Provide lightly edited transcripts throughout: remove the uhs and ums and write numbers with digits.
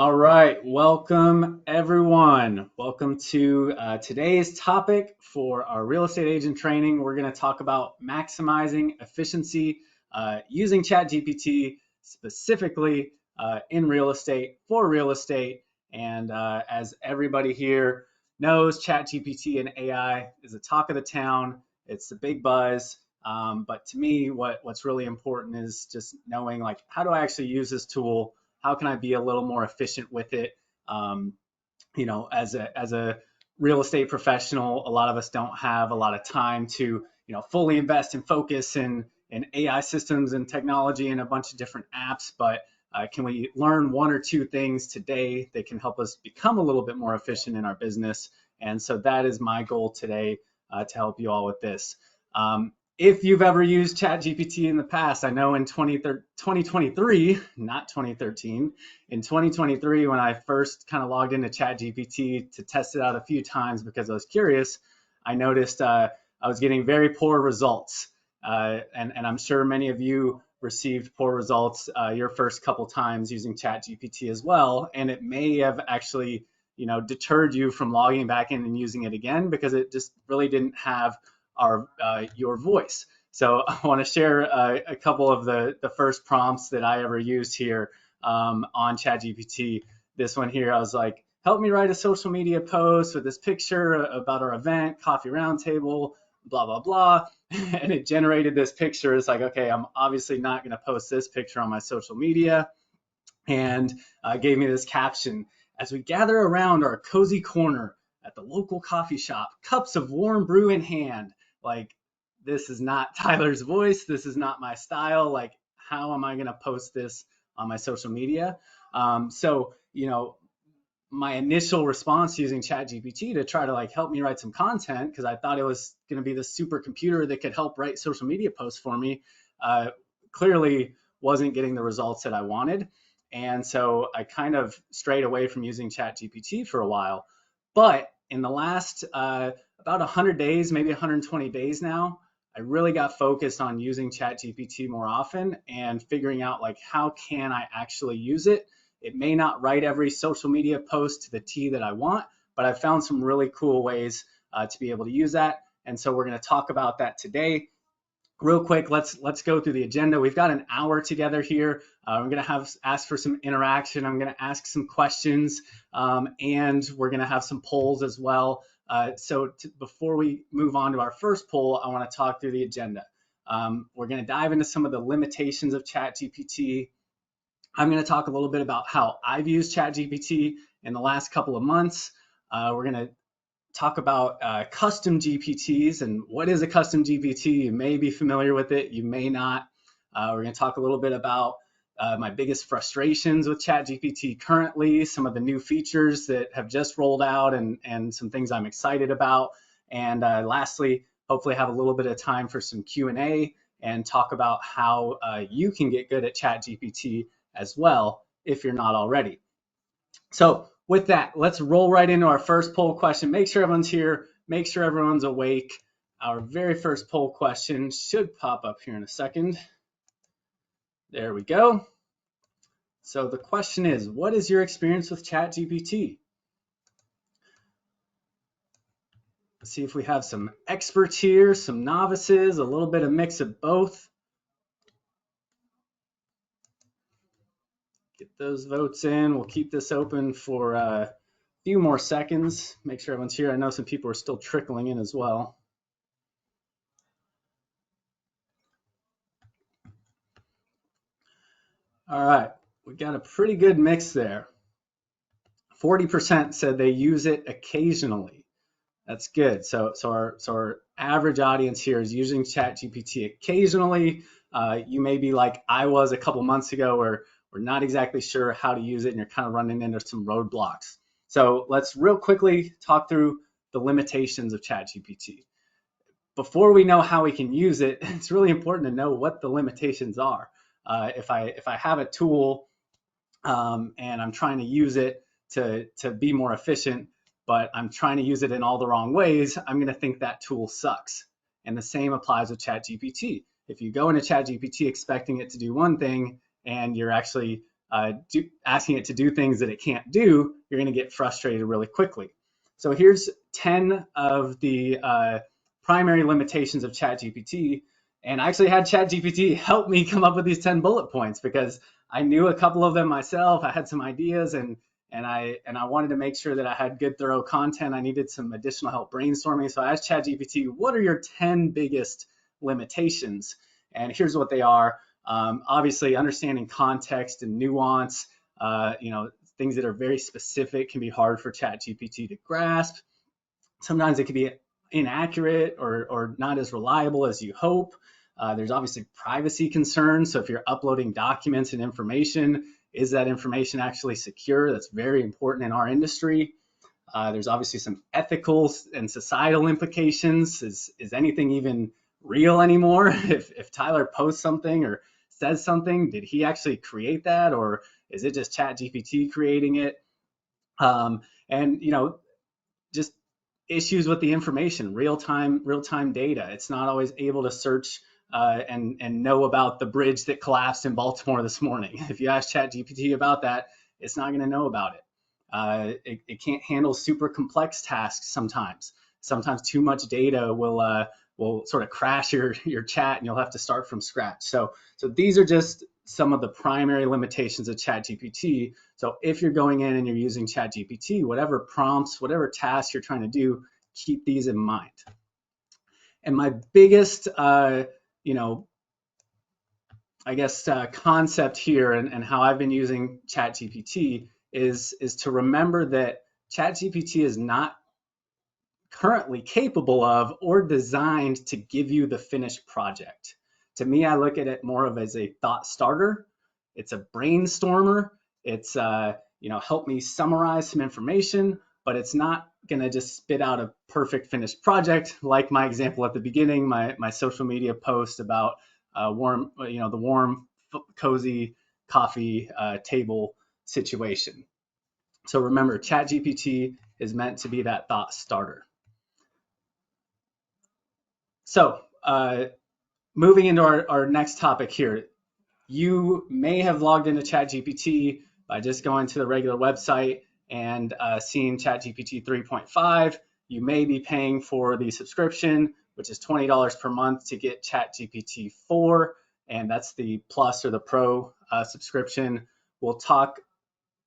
All right, welcome everyone. Welcome to today's topic for our real estate agent training. We're going to talk about maximizing efficiency using ChatGPT specifically in real estate for real estate. And as everybody here knows, ChatGPT and AI is the talk of the town. It's the big buzz. But to me, what's really important is just knowing like how do I actually use this tool? How can I be a little more efficient with it? Um, as a real estate professional, a lot of us don't have a lot of time to fully invest and focus in AI systems and technology and a bunch of different apps. But can we learn one or two things today that can help us become a little bit more efficient in our business? And so that is my goal today to help you all with this. If you've ever used ChatGPT in the past, I know in 2023, not 2013, in 2023, when I first kind of logged into ChatGPT to test it out a few times because I was curious, I noticed I was getting very poor results. And I'm sure many of you received poor results your first couple times using ChatGPT as well. And it may have actually, deterred you from logging back in and using it again because it just really didn't have your voice. So I want to share a couple of the first prompts that I ever used here on ChatGPT. This one here, I was like, help me write a social media post with this picture about our event, coffee roundtable, blah, blah, blah. And it generated this picture. It's like, okay, I'm obviously not going to post this picture on my social media. And gave me this caption: as we gather around our cozy corner at the local coffee shop, cups of warm brew in hand. Like, this is not Tyler's voice. This is not my style. Like, how am I going to post this on my social media? So, my initial response using ChatGPT to try to like help me write some content, because I thought it was going to be the super computer that could help write social media posts for me, clearly wasn't getting the results that I wanted. And so I kind of strayed away from using ChatGPT for a while. But in the last about 100 days, maybe 120 days now, I really got focused on using ChatGPT more often and figuring out like how can I actually use it. It may not write every social media post to the T that I want, but I've found some really cool ways to be able to use that. And so we're going to talk about that today. Real quick, let's go through the agenda. We've got an hour together here. We're going to ask for some interaction. I'm going to ask some questions, and we're going to have some polls as well. So before we move on to our first poll, I want to talk through the agenda. We're going to dive into some of the limitations of ChatGPT. I'm going to talk a little bit about how I've used ChatGPT in the last couple of months. We're going to talk about custom GPTs and what is a custom GPT. You may be familiar with it, you may not. We're going to talk a little bit about my biggest frustrations with ChatGPT currently, some of the new features that have just rolled out, and some things I'm excited about. And lastly, hopefully have a little bit of time for some Q&A and talk about how you can get good at ChatGPT as well if you're not already. So with that, let's roll right into our first poll question. Make sure everyone's here. Make sure everyone's awake. Our very first poll question should pop up here in a second. There we go. So the question is, what is your experience with ChatGPT? Let's see if we have some experts here, some novices, a little bit of mix of both. Get those votes in. We'll keep this open for a few more seconds. Make sure everyone's here. I know some people are still trickling in as well. All right, we got a pretty good mix there. 40% said they use it occasionally. That's good. So our average audience here is using ChatGPT occasionally. You may be like I was a couple months ago, where we're not exactly sure how to use it and you're kind of running into some roadblocks. So let's real quickly talk through the limitations of ChatGPT. Before we know how we can use it, it's really important to know what the limitations are. If I have a tool and I'm trying to use it to be more efficient, but I'm trying to use it in all the wrong ways, I'm going to think that tool sucks. And the same applies with ChatGPT. If you go into ChatGPT expecting it to do one thing and you're actually asking it to do things that it can't do, you're going to get frustrated really quickly. So here's 10 of the primary limitations of ChatGPT. And I actually had ChatGPT help me come up with these 10 bullet points because I knew a couple of them myself. I had some ideas and I wanted to make sure that I had good, thorough content. I needed some additional help brainstorming. So I asked ChatGPT, what are your 10 biggest limitations? And here's what they are. Obviously, understanding context and nuance, things that are very specific can be hard for ChatGPT to grasp. Sometimes it can be inaccurate or not as reliable as you hope. There's obviously privacy concerns. So if you're uploading documents and information, is that information actually secure? That's very important in our industry. There's obviously some ethical and societal implications. Is anything even real anymore? If Tyler posts something or says something, did he actually create that, or is it just ChatGPT creating it? And just issues with the information, real-time data. It's not always able to search and know about the bridge that collapsed in Baltimore this morning. If you ask ChatGPT about that, it's not going to know about it. It can't handle super complex tasks sometimes. Sometimes too much data will sort of crash your chat and you'll have to start from scratch. So these are just some of the primary limitations of ChatGPT. So if you're going in and you're using ChatGPT, whatever prompts, whatever tasks you're trying to do, keep these in mind. And my biggest, concept here and how I've been using ChatGPT is to remember that ChatGPT is not currently capable of or designed to give you the finished project. To me, I look at it more of as a thought starter. It's a brainstormer. It's help me summarize some information, but it's not going to just spit out a perfect finished project like my example at the beginning, my social media post about the warm, cozy coffee table situation. So remember, ChatGPT is meant to be that thought starter. So moving into our next topic here, you may have logged into ChatGPT by just going to the regular website and seeing ChatGPT 3.5. You may be paying for the subscription, which is $20 per month to get ChatGPT 4, and that's the Plus or the Pro subscription. We'll talk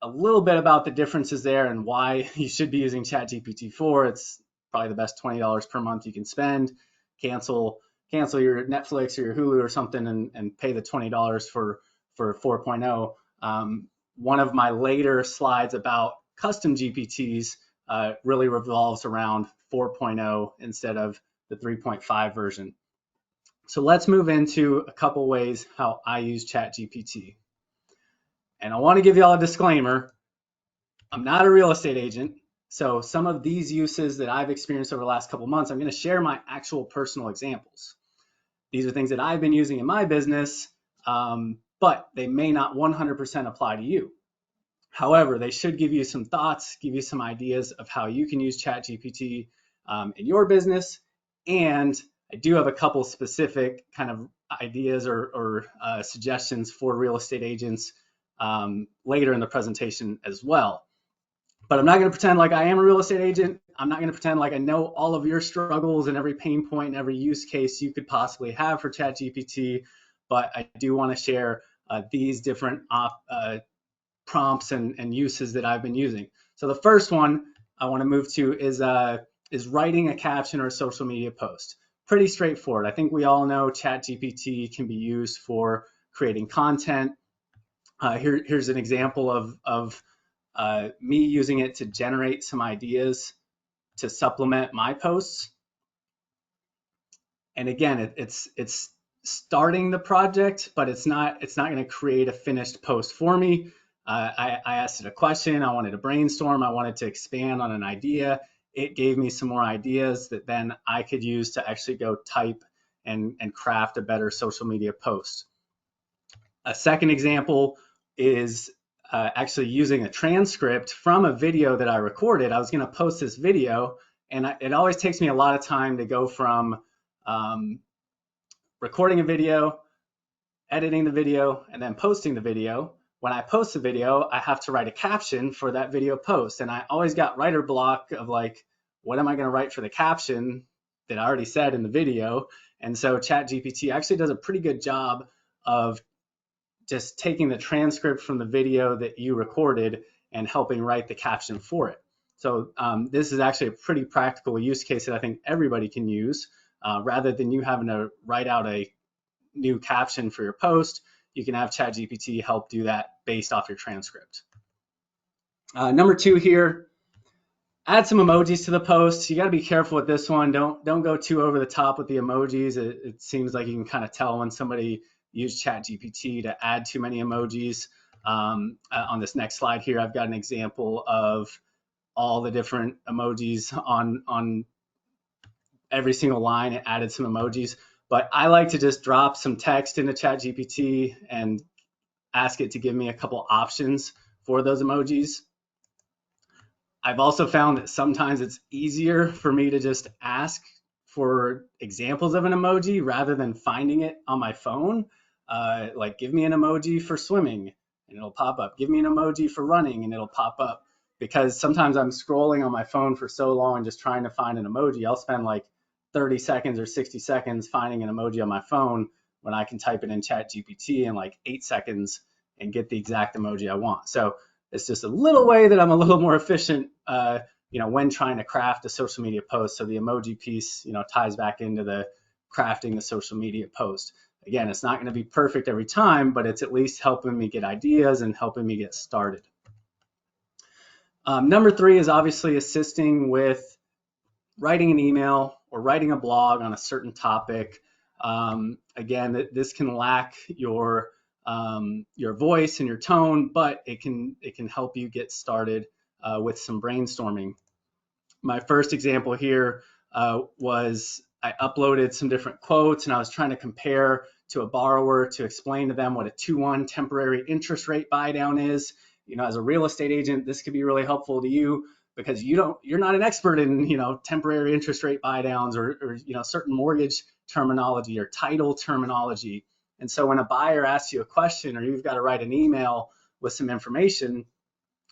a little bit about the differences there and why you should be using ChatGPT 4. It's probably the best $20 per month you can spend. Cancel your Netflix or your Hulu or something and pay the $20 for 4.0. One of my later slides about custom GPTs really revolves around 4.0 instead of the 3.5 version. So let's move into a couple ways how I use ChatGPT. And I want to give you all a disclaimer. I'm not a real estate agent. So some of these uses that I've experienced over the last couple months, I'm going to share my actual personal examples. These are things that I've been using in my business, but they may not 100% apply to you. However, they should give you some thoughts, give you some ideas of how you can use ChatGPT in your business. And I do have a couple specific kind of ideas or suggestions for real estate agents later in the presentation as well. But I'm not going to pretend like I am a real estate agent. I'm not going to pretend like I know all of your struggles and every pain point and every use case you could possibly have for ChatGPT. But I do want to share these different prompts and uses that I've been using. So the first one I want to move to is writing a caption or a social media post. Pretty straightforward. I think we all know ChatGPT can be used for creating content. Here's an example of me using it to generate some ideas to supplement my posts. And again, it's starting the project, but it's not going to create a finished post for me. I asked it a question. I wanted to brainstorm. I wanted to expand on an idea. It gave me some more ideas that then I could use to actually go type and craft a better social media post. A second example is actually using a transcript from a video that I recorded. I was going to post this video, and it always takes me a lot of time to go from recording a video, editing the video, and then posting the video. when I post a video, I have to write a caption for that video post. And I always got writer block of like, what am I going to write for the caption that I already said in the video? And so Chat GPT actually does a pretty good job of just taking the transcript from the video that you recorded and helping write the caption for it. So this is actually a pretty practical use case that I think everybody can use. Rather than you having to write out a new caption for your post, you can have ChatGPT help do that based off your transcript. Number 2 here, add some emojis to the post. You got to be careful with this one. Don't go too over the top with the emojis. It seems like you can kind of tell when somebody used ChatGPT to add too many emojis. On this next slide here, I've got an example of all the different emojis on every single line. It added some emojis, but I like to just drop some text into ChatGPT and ask it to give me a couple options for those emojis. I've also found that sometimes it's easier for me to just ask for examples of an emoji rather than finding it on my phone. Like, give me an emoji for swimming and it'll pop up. Give me an emoji for running and it'll pop up. Because sometimes I'm scrolling on my phone for so long just trying to find an emoji. I'll spend like 30 seconds or 60 seconds finding an emoji on my phone when I can type it in ChatGPT in like 8 seconds and get the exact emoji I want. So it's just a little way that I'm a little more efficient, when trying to craft a social media post. So the emoji piece, ties back into the crafting the social media post. Again, it's not going to be perfect every time, but it's at least helping me get ideas and helping me get started. Number 3 is obviously assisting with writing an email or writing a blog on a certain topic. Again, this can lack your voice and your tone, but it can help you get started with some brainstorming. My first example here was I uploaded some different quotes and I was trying to compare to a borrower to explain to them what a 2-1 temporary interest rate buy down is. As a real estate agent, this could be really helpful to you because you're not an expert in temporary interest rate buy downs or certain mortgage terminology or title terminology. And so when a buyer asks you a question or you've got to write an email with some information,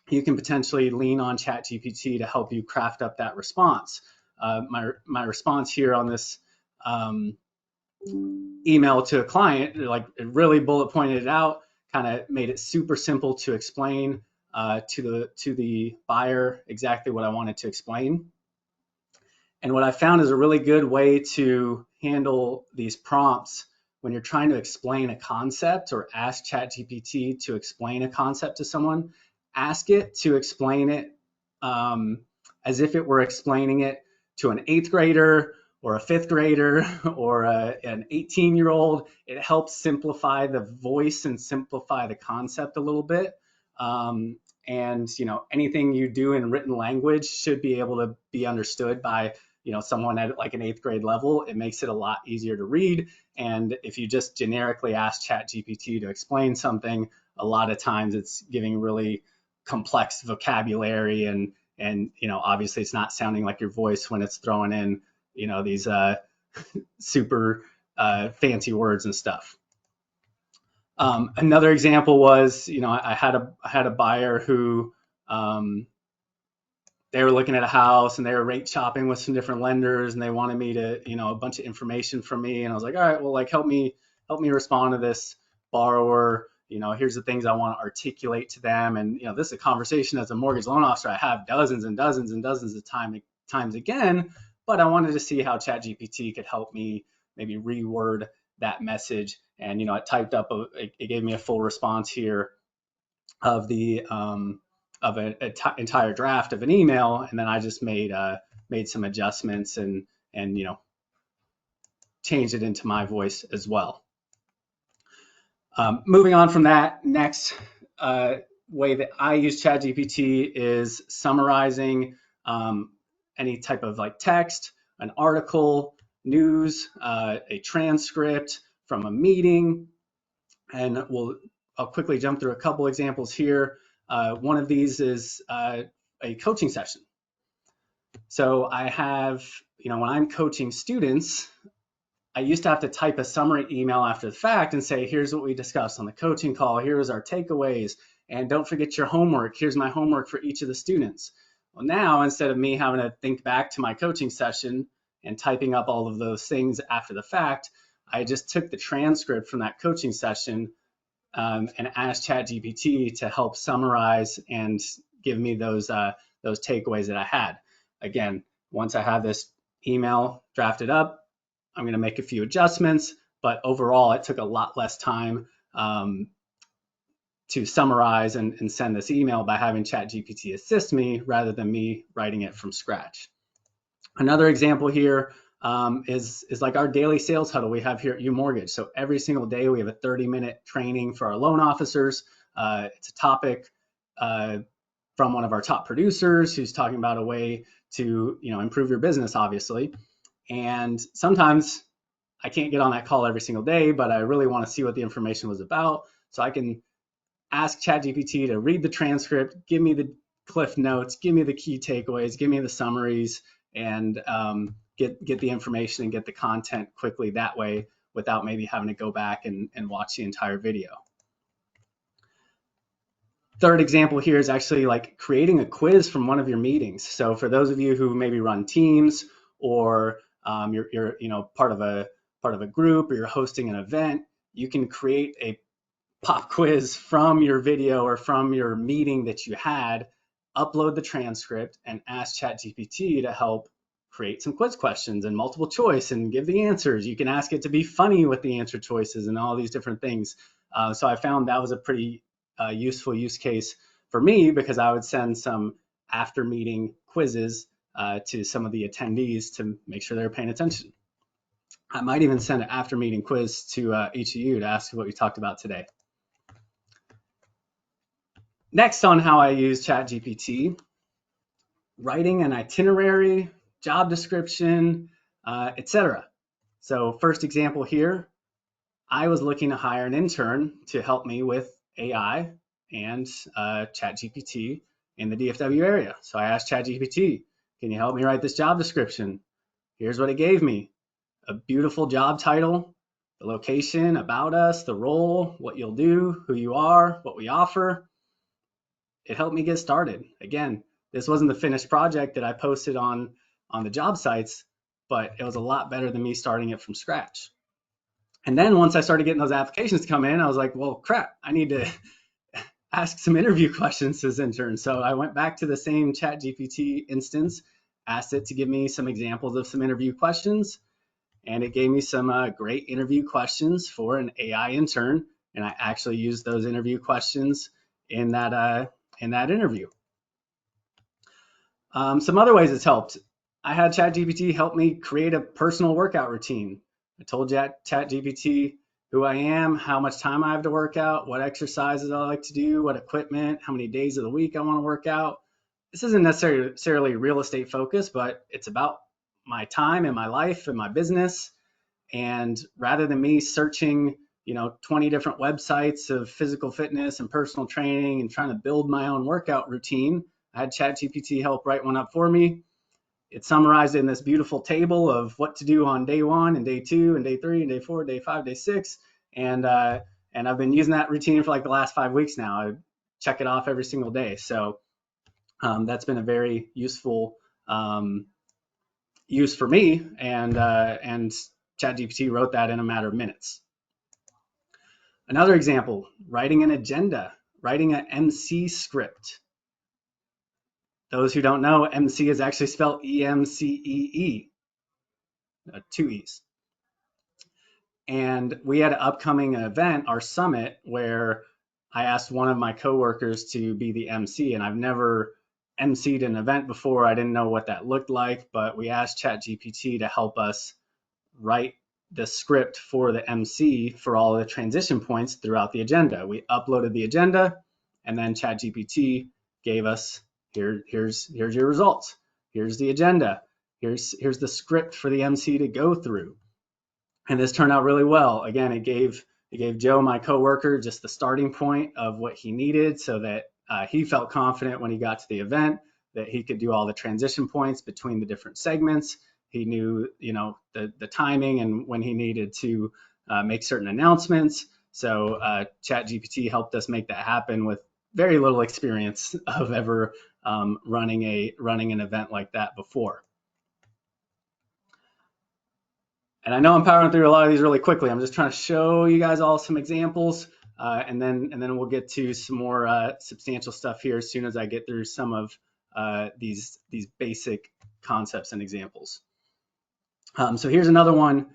you can potentially lean on ChatGPT to help you craft up that response. My response here on this email to a client, like, it really bullet pointed it out, kind of made it super simple to explain to the buyer exactly what I wanted to explain. And what I found is a really good way to handle these prompts when you're trying to explain a concept or ask ChatGPT to explain a concept to someone. Ask it to explain it as if it were explaining it to an 8th grader or a 5th grader or an 18-year-old. It helps simplify the voice and simplify the concept a little bit. And anything you do in written language should be able to be understood by someone at like an 8th grade level. It makes it a lot easier to read. And if you just generically ask ChatGPT to explain something, a lot of times it's giving really complex vocabulary and obviously it's not sounding like your voice when it's throwing in these super fancy words and stuff. Another example was I had a buyer who they were looking at a house and they were rate shopping with some different lenders and they wanted me to a bunch of information from me, and I was like, all right, well, like, help me respond to this borrower. Here's the things I want to articulate to them. And this is a conversation as a mortgage loan officer I have dozens and dozens and dozens of times again, but I wanted to see how ChatGPT could help me maybe reword that message. And it typed up it gave me a full response here of the of an entire draft of an email, and then I just made some adjustments and changed it into my voice as well. Moving on from that, next way that I use ChatGPT is summarizing any type of like text, an article, news, a transcript from a meeting. And I'll quickly jump through a couple examples here. One of these is a coaching session. So I have, when I'm coaching students, I used to have to type a summary email after the fact and say, here's what we discussed on the coaching call, here's our takeaways, and don't forget your homework, here's my homework for each of the students. Well, now instead of me having to think back to my coaching session and typing up all of those things after the fact, I just took the transcript from that coaching session and asked ChatGPT to help summarize and give me those takeaways that I had. Again, once I have this email drafted up, I'm going to make a few adjustments, but overall, it took a lot less time to summarize and send this email by having ChatGPT assist me rather than me writing it from scratch. Another example here is like our daily sales huddle we have here at UMortgage. So every single day we have a 30-minute training for our loan officers. It's a topic from one of our top producers who's talking about a way to improve your business, obviously. And sometimes I can't get on that call every single day, but I really want to see what the information was about. So I can ask ChatGPT to read the transcript, give me the cliff notes, give me the key takeaways, give me the summaries, and get the information and get the content quickly that way without maybe having to go back and watch the entire video. Third example here is actually like creating a quiz from one of your meetings. So for those of you who maybe run teams or you're part of a group or you're hosting an event, you can create a pop quiz from your video or from your meeting that you had, upload the transcript and ask ChatGPT to help create some quiz questions and multiple choice and give the answers. You can ask it to be funny with the answer choices and all these different things. So I found that was a pretty useful use case for me because I would send some after meeting quizzes to some of the attendees to make sure they're paying attention. I might even send an after meeting quiz to each of you to ask what we talked about today. Next on how I use ChatGPT, writing an itinerary, job description, etc. So first example here, I was looking to hire an intern to help me with AI and ChatGPT in the DFW area. So I asked ChatGPT, can you help me write this job description? Here's what it gave me. A beautiful job title, the location, about us, the role, what you'll do, who you are, what we offer. It helped me get started. Again, this wasn't the finished project that I posted on the job sites, but it was a lot better than me starting it from scratch. And then once I started getting those applications come in, I was like, well, crap, I need to ask some interview questions to this intern. So I went back to the same ChatGPT instance, asked it to give me some examples of some interview questions, and it gave me some great interview questions for an AI intern. And I actually used those interview questions in that interview. Some other ways it's helped. I had ChatGPT help me create a personal workout routine. I told ChatGPT who I am, how much time I have to work out, what exercises I like to do, what equipment, how many days of the week I want to work out. This isn't necessarily real estate focused, but it's about my time and my life and my business. And rather than me searching 20 different websites of physical fitness and personal training and trying to build my own workout routine, I had ChatGPT help write one up for me. It summarized in this beautiful table of what to do on day 1 and day 2 and day 3 and day 4, day 5, day 6. And I've been using that routine for like the last 5 weeks now. I check it off every single day. So that's been a very useful use for me. And ChatGPT wrote that in a matter of minutes. Another example, writing an agenda, writing an MC script. Those who don't know, MC is actually spelled E-M-C-E-E, 2 E's. And we had an upcoming event, our summit, where I asked one of my coworkers to be the MC, and I've never MC'd an event before. I didn't know what that looked like, but we asked ChatGPT to help us write the script for the MC for all the transition points throughout the agenda. We uploaded the agenda, and then ChatGPT gave us here's your results. Here's the agenda. Here's the script for the MC to go through. And this turned out really well. Again, it gave Joe, my coworker, just the starting point of what he needed so that he felt confident when he got to the event that he could do all the transition points between the different segments He knew, the timing and when he needed to make certain announcements. So Chat GPT helped us make that happen with very little experience of ever running an event like that before. And I know I'm powering through a lot of these really quickly. I'm just trying to show you guys all some examples, and then we'll get to some more substantial stuff here as soon as I get through some of these basic concepts and examples. So here's another one.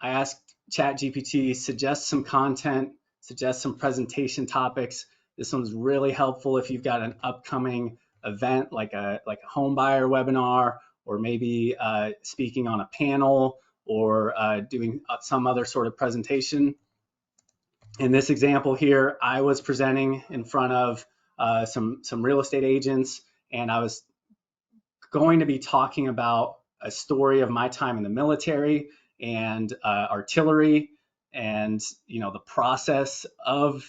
I asked ChatGPT, suggest some content, suggest some presentation topics. This one's really helpful if you've got an upcoming event like a home buyer webinar, or maybe speaking on a panel, or doing some other sort of presentation. In this example here, I was presenting in front of some real estate agents, and I was going to be talking about a story of my time in the military and artillery, and the process of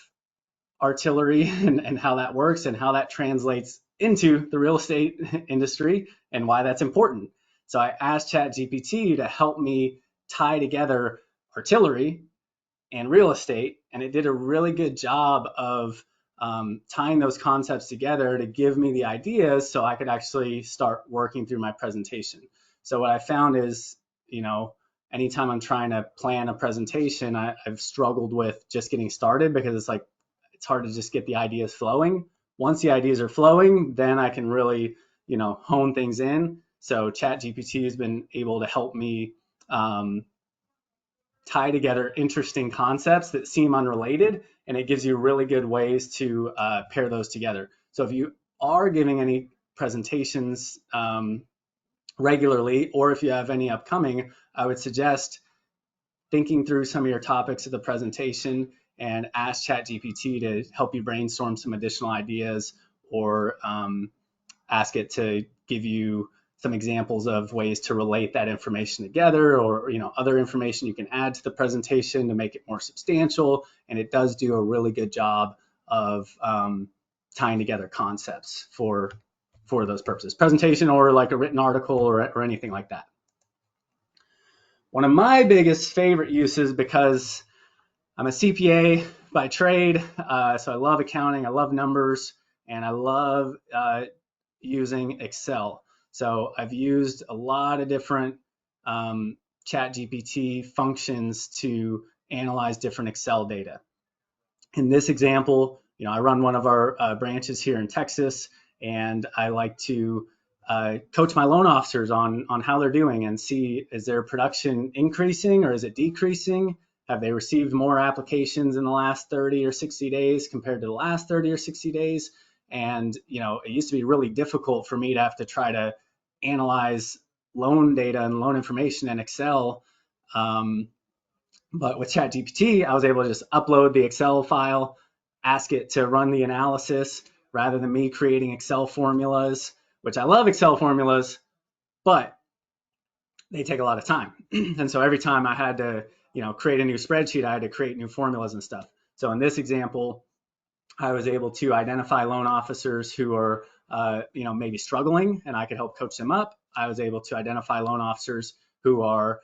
artillery and how that works and how that translates into the real estate industry and why that's important. So I asked ChatGPT to help me tie together artillery and real estate, and it did a really good job of tying those concepts together to give me the ideas so I could actually start working through my presentation. So what I found is, anytime I'm trying to plan a presentation, I've struggled with just getting started, because it's hard to just get the ideas flowing. Once the ideas are flowing, then I can really, hone things in. So ChatGPT has been able to help me tie together interesting concepts that seem unrelated, and it gives you really good ways to pair those together. So if you are giving any presentations regularly, or if you have any upcoming, I would suggest thinking through some of your topics of the presentation and ask ChatGPT to help you brainstorm some additional ideas, or ask it to give you some examples of ways to relate that information together, or other information you can add to the presentation to make it more substantial. And it does do a really good job of tying together concepts for those purposes, presentation or like a written article or anything like that. One of my biggest favorite uses, because I'm a CPA by trade, so I love accounting, I love numbers, and I love using Excel. So I've used a lot of different ChatGPT functions to analyze different Excel data. In this example, I run one of our branches here in Texas, and I like to coach my loan officers on how they're doing and see, is their production increasing or is it decreasing? Have they received more applications in the last 30 or 60 days compared to the last 30 or 60 days? And, it used to be really difficult for me to have to try to analyze loan data and loan information in Excel. But with ChatGPT, I was able to just upload the Excel file, ask it to run the analysis rather than me creating Excel formulas, which I love Excel formulas, but they take a lot of time. And so every time I had to, create a new spreadsheet, I had to create new formulas and stuff. So in this example, I was able to identify loan officers who are, maybe struggling, and I could help coach them up. I was able to identify loan officers who are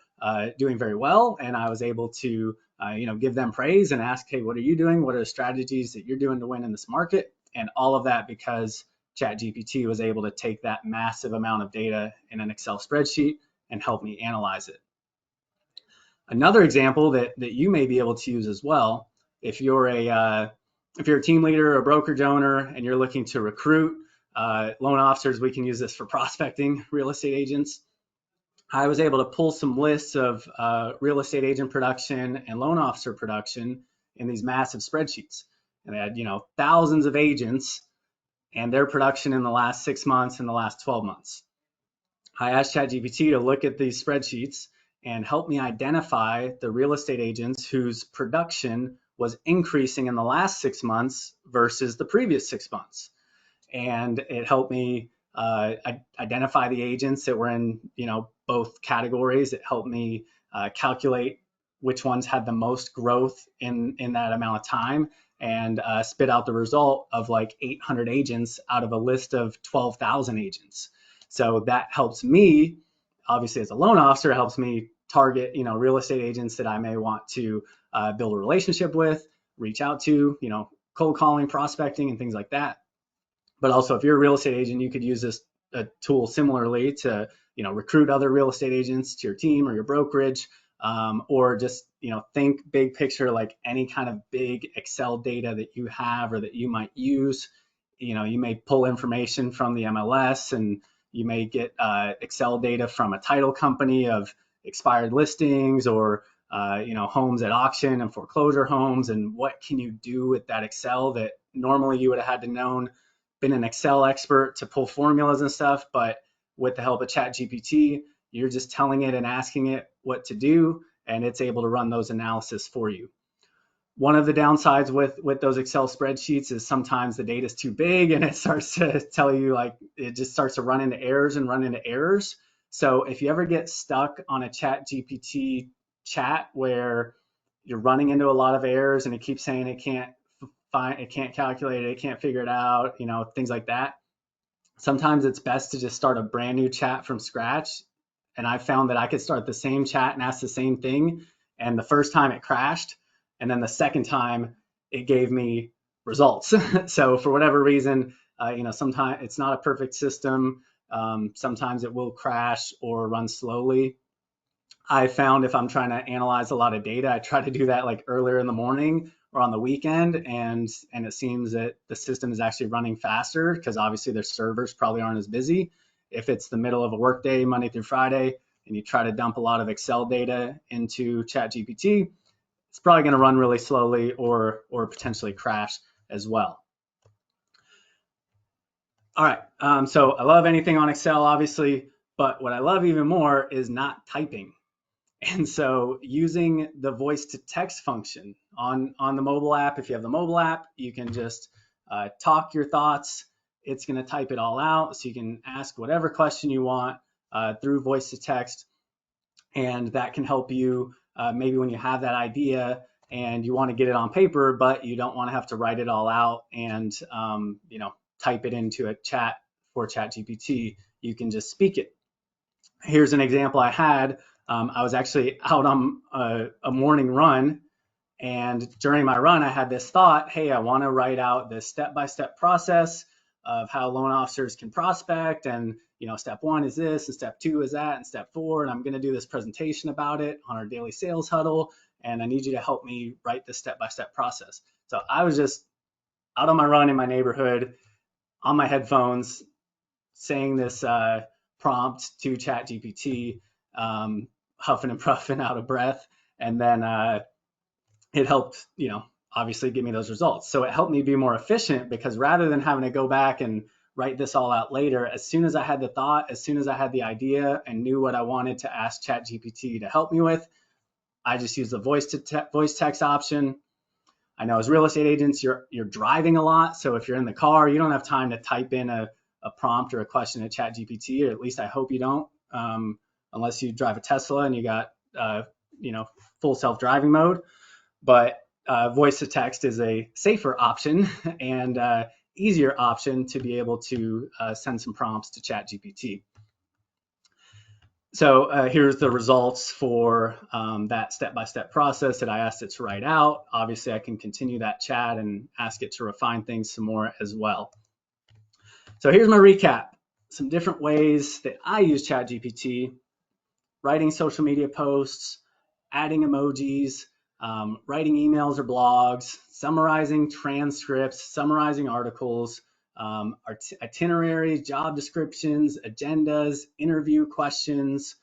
doing very well, and I was able to, give them praise and ask, hey, what are you doing? What are the strategies that you're doing to win in this market? And all of that because ChatGPT was able to take that massive amount of data in an Excel spreadsheet and help me analyze it. Another example that you may be able to use as well, if you're a team leader or a brokerage owner and you're looking to recruit loan officers, we can use this for prospecting real estate agents. I was able to pull some lists of real estate agent production and loan officer production in these massive spreadsheets. And they had, thousands of agents and their production in the last 6 months and the last 12 months. I asked ChatGPT to look at these spreadsheets and help me identify the real estate agents whose production was increasing in the last 6 months versus the previous 6 months. And it helped me identify the agents that were in, both categories. It helped me calculate which ones had the most growth in that amount of time, and spit out the result of like 800 agents out of a list of 12,000 agents. So that helps me obviously as a loan officer, it helps me target, real estate agents that I may want to build a relationship with, reach out to, cold calling, prospecting, and things like that. But also, if you're a real estate agent, you could use this tool similarly to, recruit other real estate agents to your team or your brokerage, or just, think big picture, like any kind of big Excel data that you have or that you might use. You may pull information from the MLS, and you may get Excel data from a title company of expired listings, or homes at auction and foreclosure homes, and what can you do with that Excel that normally you would have had to known, been an Excel expert to pull formulas and stuff, but with the help of Chat GPT, you're just telling it and asking it what to do, and it's able to run those analysis for you. One of the downsides with those Excel spreadsheets is sometimes the data is too big, and it starts to tell you, like, it just starts to run into errors. So if you ever get stuck on a Chat GPT chat where you're running into a lot of errors and it keeps saying it can't calculate it, it can't figure it out, things like that, sometimes it's best to just start a brand new chat from scratch. And I found that I could start the same chat and ask the same thing, and the first time it crashed, and then the second time it gave me results. So for whatever reason, sometimes it's not a perfect system. Sometimes it will crash or run slowly. I found if I'm trying to analyze a lot of data, I try to do that like earlier in the morning or on the weekend, and it seems that the system is actually running faster because obviously their servers probably aren't as busy. If it's the middle of a workday, Monday through Friday, and you try to dump a lot of Excel data into ChatGPT, it's probably going to run really slowly or potentially crash as well. All right, so I love anything on Excel, obviously, but what I love even more is not typing. And so using the voice to text function on the mobile app, if you have the mobile app, you can just talk your thoughts. It's going to type it all out, so you can ask whatever question you want through voice to text. And that can help you maybe when you have that idea and you want to get it on paper, but you don't want to have to write it all out and type it into a chat for ChatGPT. You can just speak it. Here's an example I had. I was actually out on a morning run, and during my run, I had this thought, hey, I want to write out this step-by-step process of how loan officers can prospect, and step 1 is this, and step 2 is that, and step 4, and I'm going to do this presentation about it on our daily sales huddle, and I need you to help me write this step-by-step process. So I was just out on my run in my neighborhood on my headphones saying this prompt to ChatGPT, huffing and puffing, out of breath, and then it helped, obviously give me those results. So it helped me be more efficient, because rather than having to go back and write this all out later, as soon as I had the thought, as soon as I had the idea and knew what I wanted to ask ChatGPT to help me with, I just used the voice text option. I know as real estate agents, you're driving a lot, so if you're in the car, you don't have time to type in a prompt or a question to ChatGPT, or at least I hope you don't, unless you drive a Tesla and you got full self-driving mode. But voice to text is a safer option and easier option to be able to send some prompts to ChatGPT. So here's the results for that step-by-step process that I asked it to write out. Obviously, I can continue that chat and ask it to refine things some more as well. So here's my recap. Some different ways that I use ChatGPT: writing social media posts, adding emojis, writing emails or blogs, summarizing transcripts, summarizing articles, itineraries, job descriptions, agendas, interview questions,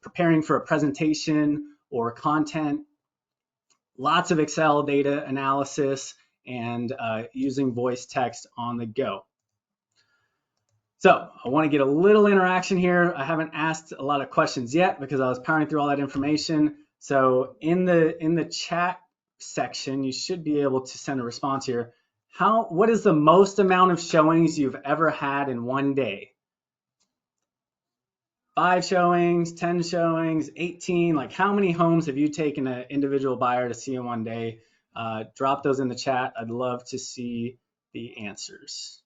preparing for a presentation or content, lots of Excel data analysis, and using voice text on the go. So I want to get a little interaction here. I haven't asked a lot of questions yet because I was powering through all that information. So in the chat section, you should be able to send a response here. What is the most amount of showings you've ever had in one day? 5 showings, 10 showings, 18? Like, how many homes have you taken an individual buyer to see in one day? Drop those in the chat. I'd love to see the answers.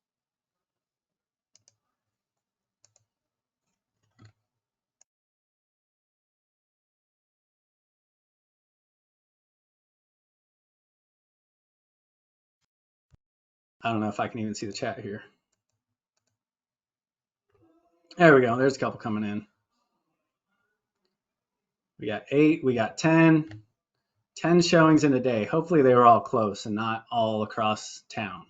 I don't know if I can even see the chat here. There we go. There's a couple coming in. We got 8, we got 10 showings in a day. Hopefully they were all close and not all across town.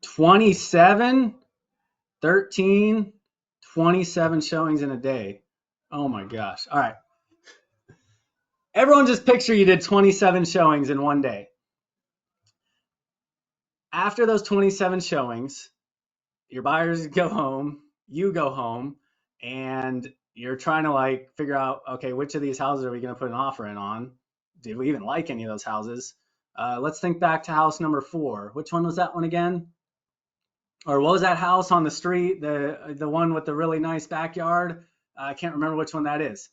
27, 13, 27 showings in a day. Oh my gosh. All right. Everyone just picture you did 27 showings in one day. After those 27 showings, your buyers go home, you go home, and you're trying to like figure out, okay, which of these houses are we going to put an offer in on? Did we even like any of those houses? Let's think back to house number 4. Which one was that one again? Or what was that house on the street? The one with the really nice backyard? I can't remember which one that is.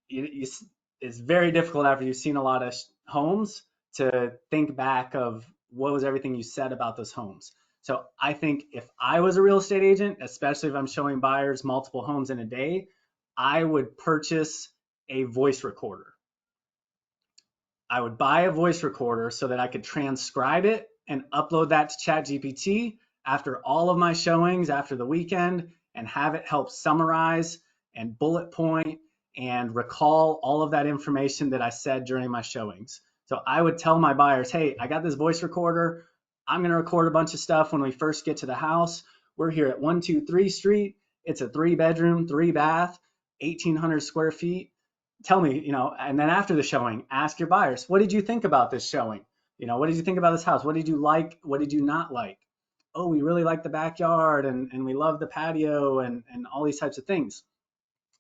It's very difficult after you've seen a lot of homes to think back of what was everything you said about those homes. So I think if I was a real estate agent, especially if I'm showing buyers multiple homes in a day, I would purchase a voice recorder. I would buy a voice recorder so that I could transcribe it and upload that to Chat GPT after all of my showings after the weekend and have it help summarize and bullet point and recall all of that information that I said during my showings. So I would tell my buyers, hey, I got this voice recorder. I'm going to record a bunch of stuff when we first get to the house. We're here at 123 Street. It's a 3-bedroom, 3-bath, 1,800 square feet. Tell me, and then after the showing, ask your buyers, what did you think about this showing? What did you think about this house? What did you like? What did you not like? Oh, we really like the backyard and we love the patio and all these types of things.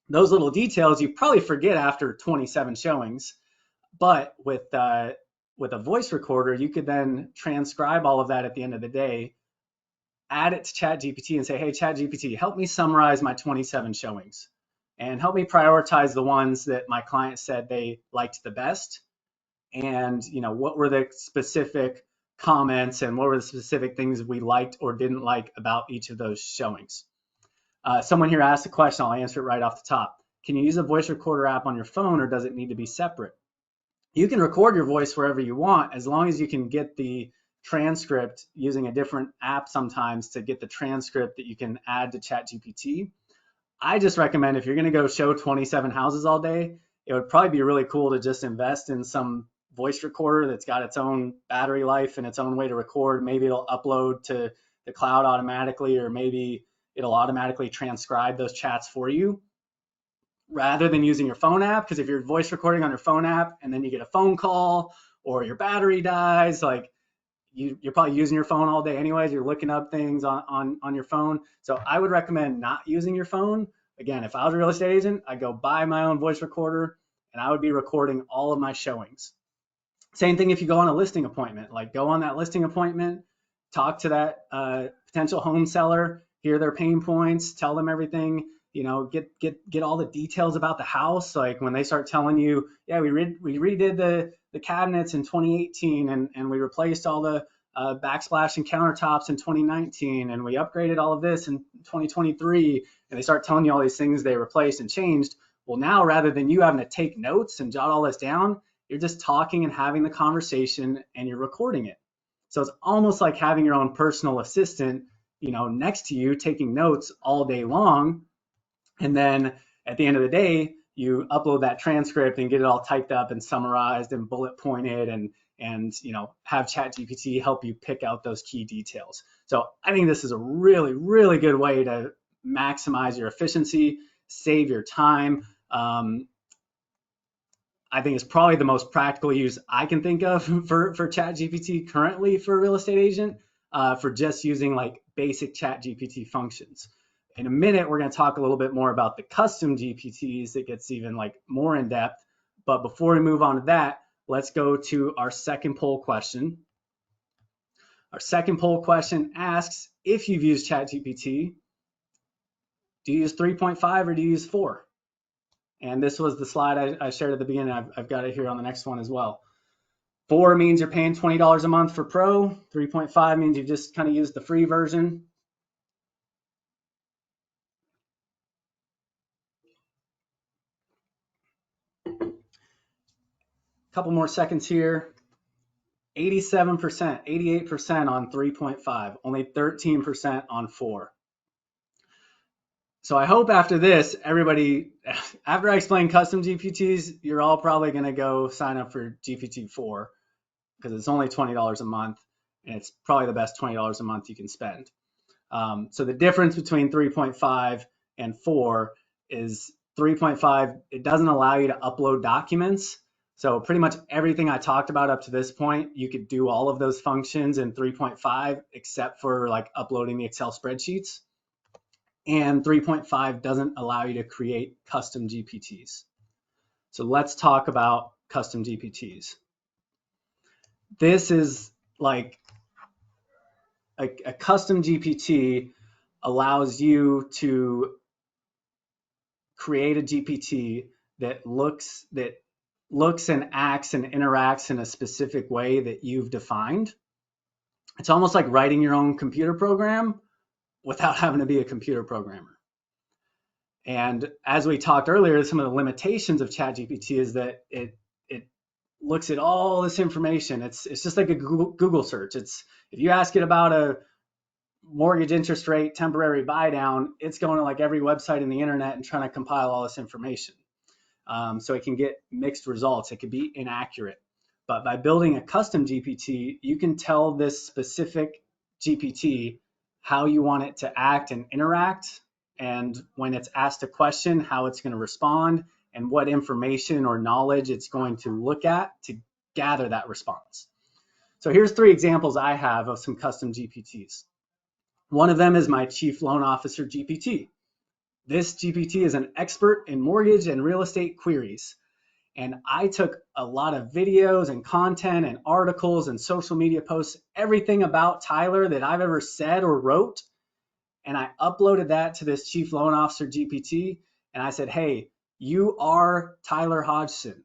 Those little details you probably forget after 27 showings, but with a voice recorder, you could then transcribe all of that at the end of the day, add it to ChatGPT and say, hey, ChatGPT, help me summarize my 27 showings and help me prioritize the ones that my client said they liked the best. And what were the specific comments and what were the specific things we liked or didn't like about each of those showings. Someone here asked a question. I'll answer it right off the top. Can you use a voice recorder app on your phone, or does it need to be separate? You can record your voice wherever you want, as long as you can get the transcript using a different app sometimes to get the transcript that you can add to ChatGPT. I just recommend if you're going to go show 27 houses all day, it would probably be really cool to just invest in some voice recorder that's got its own battery life and its own way to record. Maybe it'll upload to the cloud automatically, or maybe it'll automatically transcribe those chats for you rather than using your phone app. Because if you're voice recording on your phone app and then you get a phone call or your battery dies, like you're probably using your phone all day anyways. You're looking up things on your phone. So I would recommend not using your phone. Again, if I was a real estate agent, I'd go buy my own voice recorder and I would be recording all of my showings. Same thing if you go on a listing appointment, like go on that listing appointment, talk to that potential home seller, hear their pain points, tell them everything, get all the details about the house. Like when they start telling you, yeah, we redid the cabinets in 2018 and we replaced all the backsplash and countertops in 2019 and we upgraded all of this in 2023, and they start telling you all these things they replaced and changed. Well, now rather than you having to take notes and jot all this down, you're just talking and having the conversation and you're recording it. So it's almost like having your own personal assistant, next to you taking notes all day long. And then at the end of the day, you upload that transcript and get it all typed up and summarized and bullet pointed and have ChatGPT help you pick out those key details. So I think this is a really, really good way to maximize your efficiency, save your time. I think it's probably the most practical use I can think of for ChatGPT currently for a real estate agent, for just using like basic ChatGPT functions. In a minute, we're going to talk a little bit more about the custom GPTs that gets even like more in depth. But before we move on to that, let's go to our second poll question. Our second poll question asks, if you've used ChatGPT, do you use 3.5 or do you use 4? And this was the slide I shared at the beginning. I've got it here on the next one as well. 4 means you're paying $20 a month for Pro. 3.5 means you just kind of use the free version. Couple more seconds here. 87%, 88% on 3.5, only 13% on 4. So I hope after this, everybody, after I explain custom GPTs, you're all probably going to go sign up for GPT-4 because it's only $20 a month, and it's probably the best $20 a month you can spend. So the difference between 3.5 and 4 is 3.5, it doesn't allow you to upload documents. So pretty much everything I talked about up to this point, you could do all of those functions in 3.5 except for like uploading the Excel spreadsheets. And 3.5 doesn't allow you to create custom GPTs. So let's talk about custom GPTs. This is like a custom GPT allows you to create a GPT that looks and acts and interacts in a specific way that you've defined. It's almost like writing your own computer program without having to be a computer programmer. And as we talked earlier, some of the limitations of Chat GPT is that it looks at all this information. It's just like a Google search. It's if you ask it about a mortgage interest rate temporary buy down, it's going to like every website in the internet and trying to compile all this information. So it can get mixed results. It could be inaccurate. But by building a custom GPT, you can tell this specific GPT how you want it to act and interact, and when it's asked a question, how it's going to respond, and what information or knowledge it's going to look at to gather that response. So here's 3 examples I have of some custom GPTs. One of them is my Chief Loan Officer GPT. This GPT is an expert in mortgage and real estate queries. And I took a lot of videos and content and articles and social media posts, everything about Tyler that I've ever said or wrote, and I uploaded that to this Chief Loan Officer GPT. And I said, hey, you are Tyler Hodgson.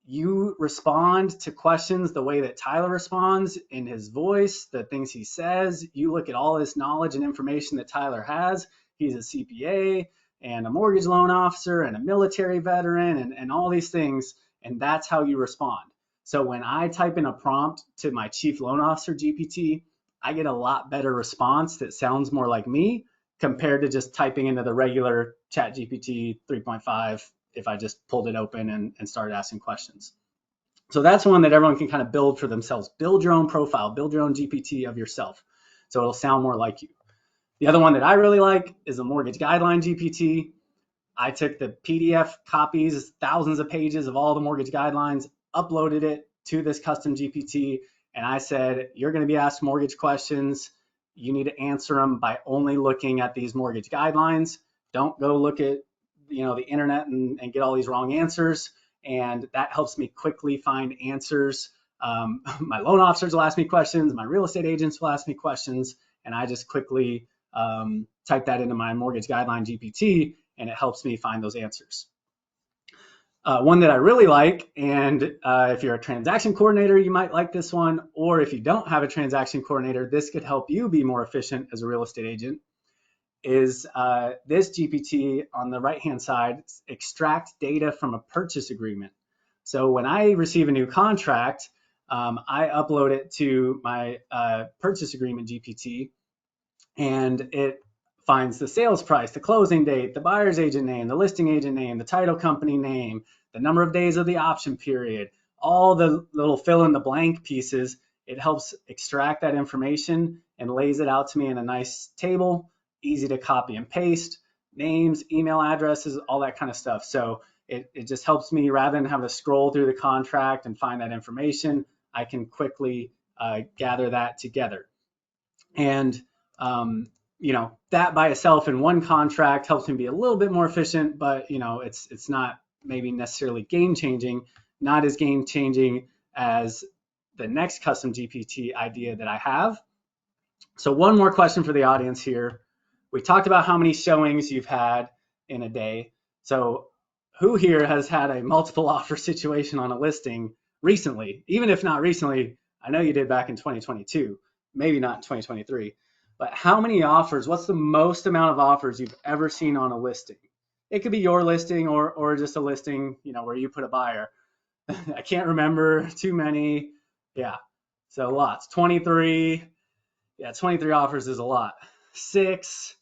You respond to questions the way that Tyler responds in his voice, the things he says. You look at all this knowledge and information that Tyler has. He's a CPA and a mortgage loan officer and a military veteran and all these things. And that's how you respond. So when I type in a prompt to my Chief Loan Officer GPT, I get a lot better response that sounds more like me compared to just typing into the regular Chat GPT 3.5 if I just pulled it open and started asking questions. So that's one that everyone can kind of build for themselves. Build your own profile, build your own GPT of yourself. So it'll sound more like you. The other one that I really like is the Mortgage Guideline GPT. I took the PDF copies, thousands of pages of all the mortgage guidelines, uploaded it to this custom GPT, and I said, you're going to be asked mortgage questions. You need to answer them by only looking at these mortgage guidelines. Don't go look at the internet and get all these wrong answers. And that helps me quickly find answers. My loan officers will ask me questions. My real estate agents will ask me questions. And I just quickly type that into my mortgage guideline GPT, and it helps me find those answers. One that I really like, and if you're a transaction coordinator, you might like this one, or if you don't have a transaction coordinator, this could help you be more efficient as a real estate agent, is this GPT on the right-hand side, extract data from a purchase agreement. So when I receive a new contract, I upload it to my purchase agreement GPT, and it finds the sales price, the closing date, the buyer's agent name, the listing agent name, the title company name, the number of days of the option period, all the little fill in the blank pieces. It helps extract that information and lays it out to me in a nice table, easy to copy and paste, names, email addresses, all that kind of stuff. So it just helps me, rather than have to scroll through the contract and find that information, I can quickly gather that together. And that by itself in one contract helps me be a little bit more efficient, but it's not maybe necessarily game changing, not as game changing as the next custom GPT idea that I have. So one more question for the audience here. We talked about how many showings you've had in a day. So who here has had a multiple offer situation on a listing recently? Even if not recently, I know you did back in 2022, maybe not in 2023. But how many offers, what's the most amount of offers you've ever seen on a listing? It could be your listing or just a listing, where you put a buyer. I can't remember too many. Yeah. So lots, 23. Yeah, 23 offers is a lot. 6,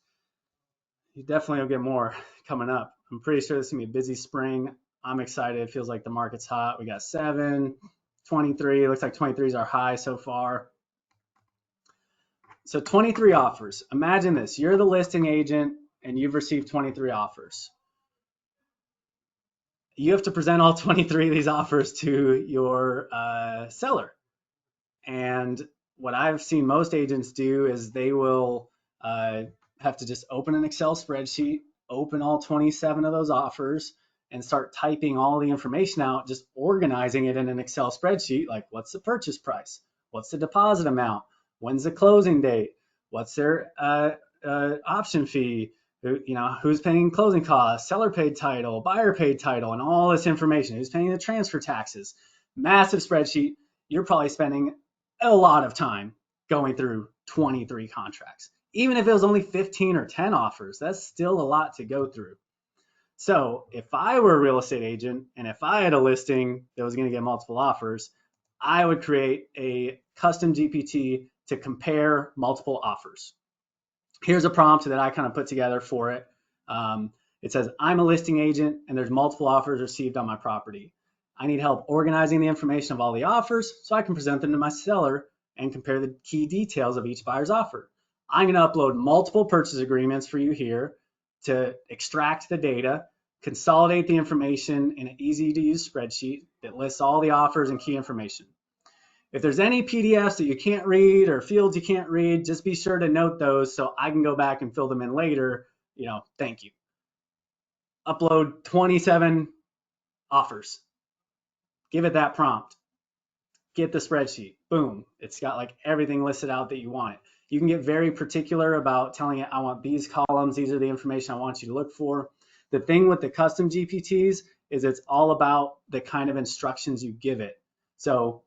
you definitely will get more coming up. I'm pretty sure this is gonna be a busy spring. I'm excited. It feels like the market's hot. We got 7, 23. Looks like 23 is our high so far. So 23 offers. Imagine this. You're the listing agent and you've received 23 offers. You have to present all 23 of these offers to your seller. And what I've seen most agents do is they will have to just open an Excel spreadsheet, open all 27 of those offers, and start typing all the information out, just organizing it in an Excel spreadsheet, like what's the purchase price, what's the deposit amount, when's the closing date, what's their option fee, who's paying closing costs, seller paid title, buyer paid title, and all this information, who's paying the transfer taxes. Massive spreadsheet. You're probably spending a lot of time going through 23 contracts. Even if it was only 15 or 10 offers, that's still a lot to go through. So if I were a real estate agent and if I had a listing that was going to get multiple offers, I would create a custom GPT to compare multiple offers. Here's a prompt that I kind of put together for it. It says, I'm a listing agent and there's multiple offers received on my property. I need help organizing the information of all the offers so I can present them to my seller and compare the key details of each buyer's offer. I'm going to upload multiple purchase agreements for you here to extract the data, consolidate the information in an easy to use spreadsheet that lists all the offers and key information. If there's any PDFs that you can't read or fields you can't read, just be sure to note those so I can go back and fill them in later. Thank you. Upload 27 offers. Give it that prompt. Get the spreadsheet. Boom. It's got like everything listed out that you want it. You can get very particular about telling it, I want these columns. These are the information I want you to look for. The thing with the custom GPTs is it's all about the kind of instructions you give it. So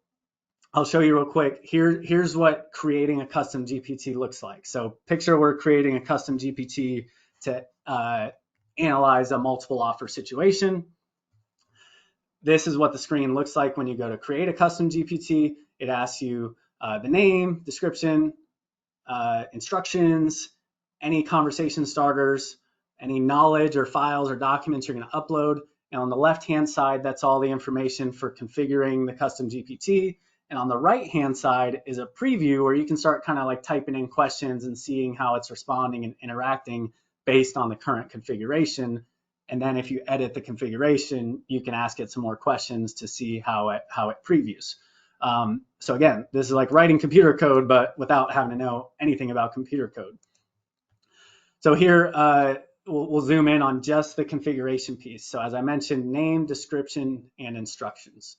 I'll show you real quick. Here's what creating a custom GPT looks like. So picture we're creating a custom GPT to analyze a multiple offer situation. This is what the screen looks like when you go to create a custom GPT. It asks you the name, description, instructions, any conversation starters, any knowledge or files or documents you're going to upload. And on the left-hand side, that's all the information for configuring the custom GPT. And on the right-hand side is a preview where you can start kind of like typing in questions and seeing how it's responding and interacting based on the current configuration. And then if you edit the configuration, you can ask it some more questions to see how it previews. So again, this is like writing computer code, but without having to know anything about computer code. So here, we'll zoom in on just the configuration piece. So as I mentioned, name, description, and instructions.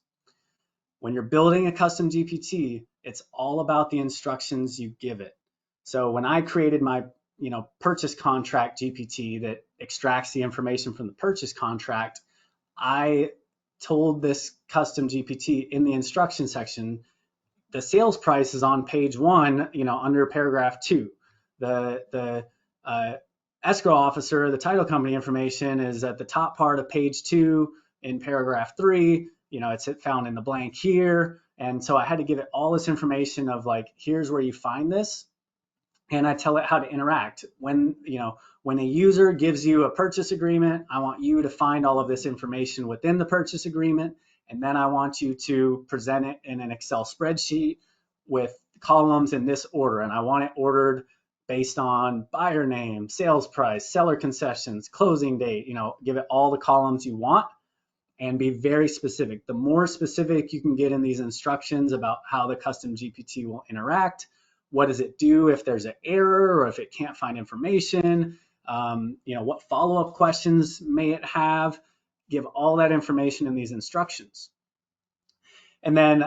When you're building a custom GPT, it's all about the instructions you give it. So when I created my purchase contract GPT that extracts the information from the purchase contract, I told this custom GPT in the instruction section, the sales price is on page 1, under paragraph 2. The escrow officer, the title company information is at the top part of page 2 in paragraph 3. It's found in the blank here. And so I had to give it all this information of like, here's where you find this. And I tell it how to interact. When a user gives you a purchase agreement, I want you to find all of this information within the purchase agreement. And then I want you to present it in an Excel spreadsheet with columns in this order. And I want it ordered based on buyer name, sales price, seller concessions, closing date. Give it all the columns you want and be very specific. The more specific you can get in these instructions about how the custom GPT will interact, what does it do if there's an error or if it can't find information? What follow-up questions may it have? Give all that information in these instructions. And then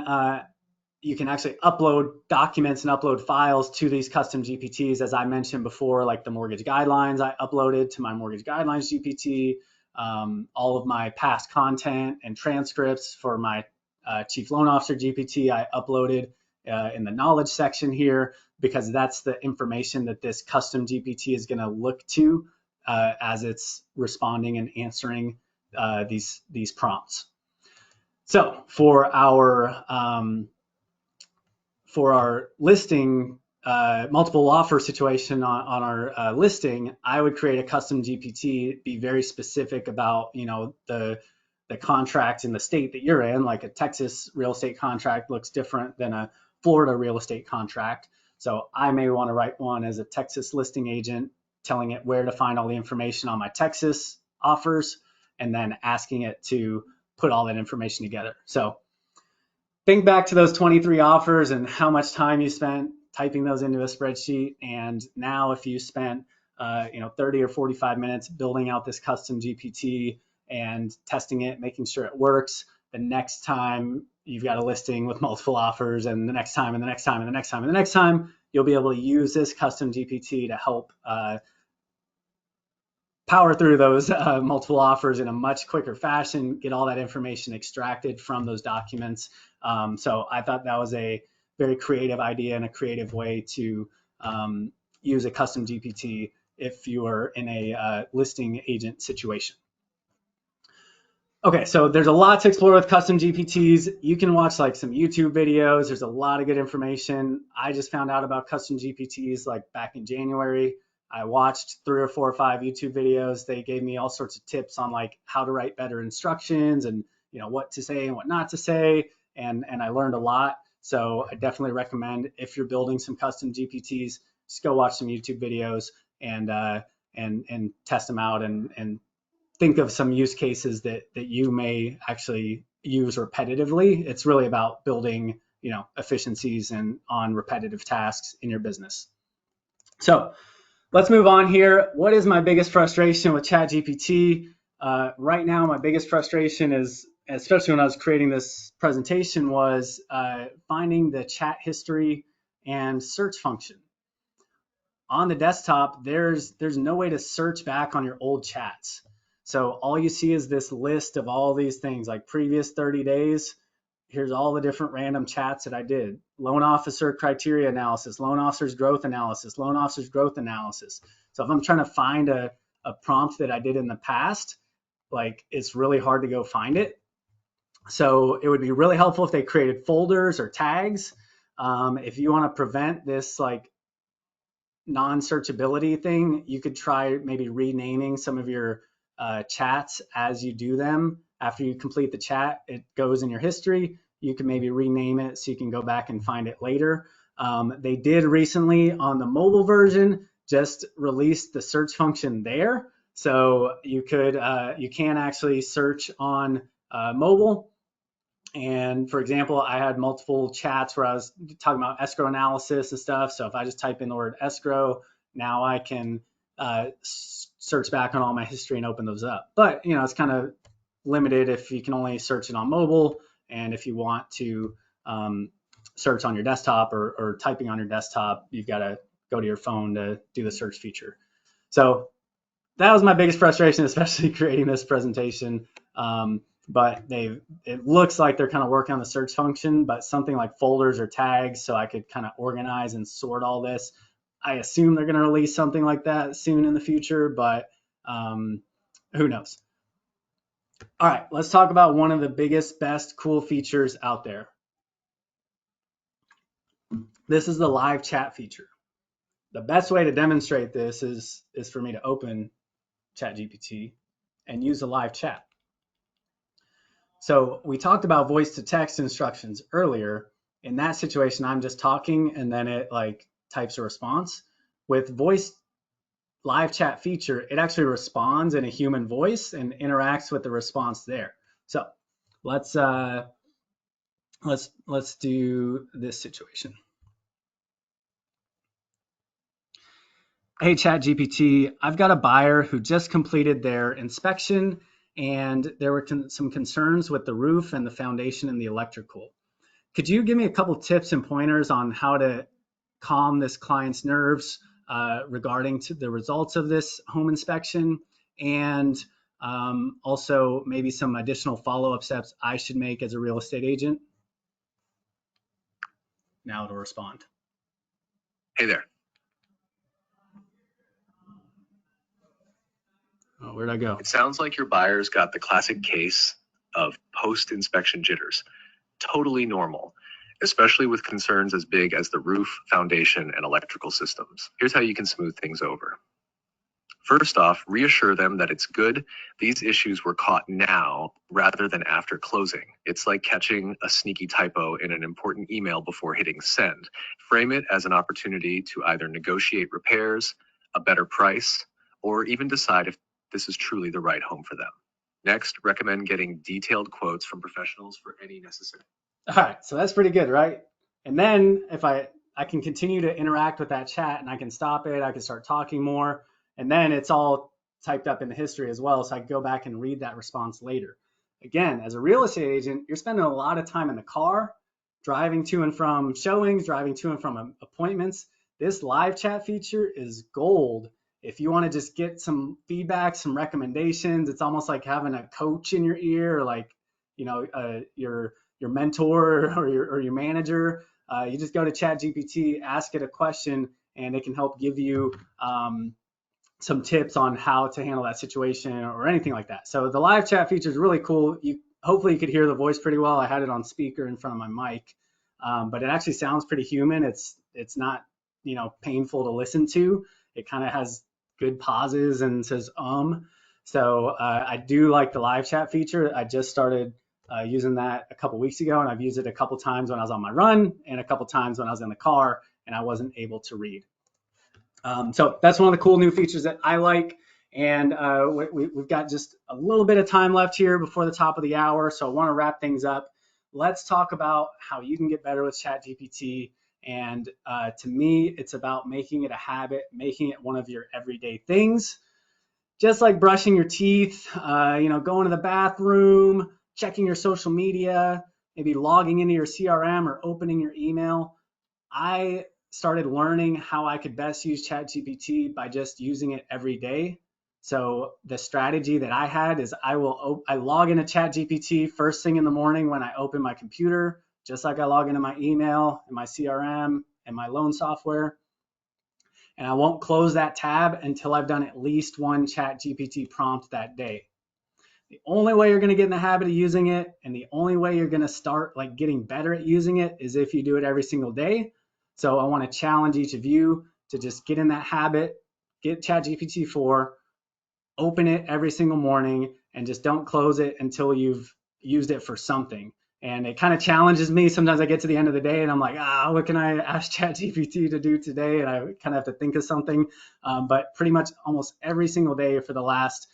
you can actually upload documents and upload files to these custom GPTs. As I mentioned before, like the mortgage guidelines I uploaded to my mortgage guidelines GPT, all of my past content and transcripts for my chief loan officer GPT I uploaded in the knowledge section here, because that's the information that this custom GPT is going to look to as it's responding and answering these prompts. So for our for our listing, multiple offer situation on our listing, I would create a custom GPT, be very specific about, you know, the contract in the state that you're in. Like a Texas real estate contract looks different than a Florida real estate contract. So I may want to write one as a Texas listing agent, telling it where to find all the information on my Texas offers, and then asking it to put all that information together. So think back to those 23 offers and how much time you spent typing those into a spreadsheet. And now if you spent 30 or 45 minutes building out this custom GPT and testing it, making sure it works, the next time you've got a listing with multiple offers, and the next time and the next time and the next time and the next time, you'll be able to use this custom GPT to help power through those multiple offers in a much quicker fashion, get all that information extracted from those documents. So I thought that was a very creative idea and a creative way to use a custom GPT if you are in a listing agent situation. Okay, so there's a lot to explore with custom GPTs. You can watch like some YouTube videos. There's a lot of good information. I just found out about custom GPTs like back in January. I watched 3 or 4 or 5 YouTube videos. They gave me all sorts of tips on like how to write better instructions and, you know, what to say and what not to say. And I learned a lot. So I definitely recommend, if you're building some custom GPTs, just go watch some YouTube videos and test them out and think of some use cases that you may actually use repetitively. It's really about building, you know, efficiencies and on repetitive tasks in your business. So let's move on here. What is my biggest frustration with ChatGPT? Right now, my biggest frustration is, especially when I was creating this presentation, was finding the chat history and search function. On the desktop, there's no way to search back on your old chats. So all you see is this list of all these things, like previous 30 days. Here's all the different random chats that I did. Loan officer criteria analysis, loan officer's growth analysis, loan officer's growth analysis. So if I'm trying to find a prompt that I did in the past, like it's really hard to go find it. So it would be really helpful if they created folders or tags. If you want to prevent this like non-searchability thing, you could try maybe renaming some of your chats as you do them. After you complete the chat, it goes in your history. You can maybe rename it so you can go back and find it later. They did recently on the mobile version just release the search function there. So you can actually search on mobile. And for example, I had multiple chats where I was talking about escrow analysis and stuff. So if I just type in the word escrow, now I can search back on all my history and open those up. But, you know, it's kind of limited if you can only search it on mobile. And if you want to search on your desktop or typing on your desktop, you've got to go to your phone to do the search feature. So that was my biggest frustration, especially creating this presentation. But it looks like they're kind of working on the search function, but something like folders or tags, so I could kind of organize and sort all this. I assume they're going to release something like that soon in the future, but who knows? All right, let's talk about one of the biggest, best, cool features out there. This is the live chat feature. The best way to demonstrate this is for me to open ChatGPT and use a live chat. So we talked about voice to text instructions earlier. In that situation, I'm just talking and then it like types a response. With voice live chat feature, it actually responds in a human voice and interacts with the response there. So let's do this situation. Hey, ChatGPT, I've got a buyer who just completed their inspection and there were some concerns with the roof and the foundation and the electrical. Could you give me a couple tips and pointers on how to calm this client's nerves regarding to the results of this home inspection, and also maybe some additional follow-up steps I should make as a real estate agent? Now it'll respond. Hey there. Oh, where'd I go? It sounds like your buyer's got the classic case of post-inspection jitters. Totally normal, especially with concerns as big as the roof, foundation, and electrical systems. Here's how you can smooth things over. First off, reassure them that it's good these issues were caught now rather than after closing. It's like catching a sneaky typo in an important email before hitting send. Frame it as an opportunity to either negotiate repairs, a better price, or even decide if this is truly the right home for them. Next, recommend getting detailed quotes from professionals for any necessary. All right, so that's pretty good, right? And then if I can continue to interact with that chat and I can stop it, I can start talking more. And then it's all typed up in the history as well, so I can go back and read that response later. Again, as a real estate agent, you're spending a lot of time in the car, driving to and from showings, driving to and from appointments. This live chat feature is gold. If you want to just get some feedback, some recommendations, it's almost like having a coach in your ear, or like, you know, your mentor or your manager. You just go to Chat GPT, ask it a question, and it can help give you some tips on how to handle that situation or anything like that. So the live chat feature is really cool. Hopefully you could hear the voice pretty well. I had it on speaker in front of my mic, but it actually sounds pretty human. It's not, you know, painful to listen to. It kind of has good pauses and says So I do like the live chat feature. I just started using that a couple weeks ago, and I've used it a couple times when I was on my run and a couple times when I was in the car and I wasn't able to read. So that's one of the cool new features that I like. And we've got just a little bit of time left here before the top of the hour. So I want to wrap things up. Let's talk about how you can get better with ChatGPT. And to me, it's about making it a habit, making it one of your everyday things. Just like brushing your teeth, you know, going to the bathroom, checking your social media, maybe logging into your CRM or opening your email. I started learning how I could best use ChatGPT by just using it every day. So the strategy that I had is I log into ChatGPT first thing in the morning when I open my computer, just like I log into my email and my CRM and my loan software. And I won't close that tab until I've done at least one ChatGPT prompt that day. The only way you're going to get in the habit of using it, and the only way you're going to start like getting better at using it, is if you do it every single day. So I want to challenge each of you to just get in that habit, get ChatGPT 4, open it every single morning, and just don't close it until you've used it for something. And it kind of challenges me. Sometimes I get to the end of the day and I'm like, what can I ask ChatGPT to do today? And I kind of have to think of something. But pretty much almost every single day for the last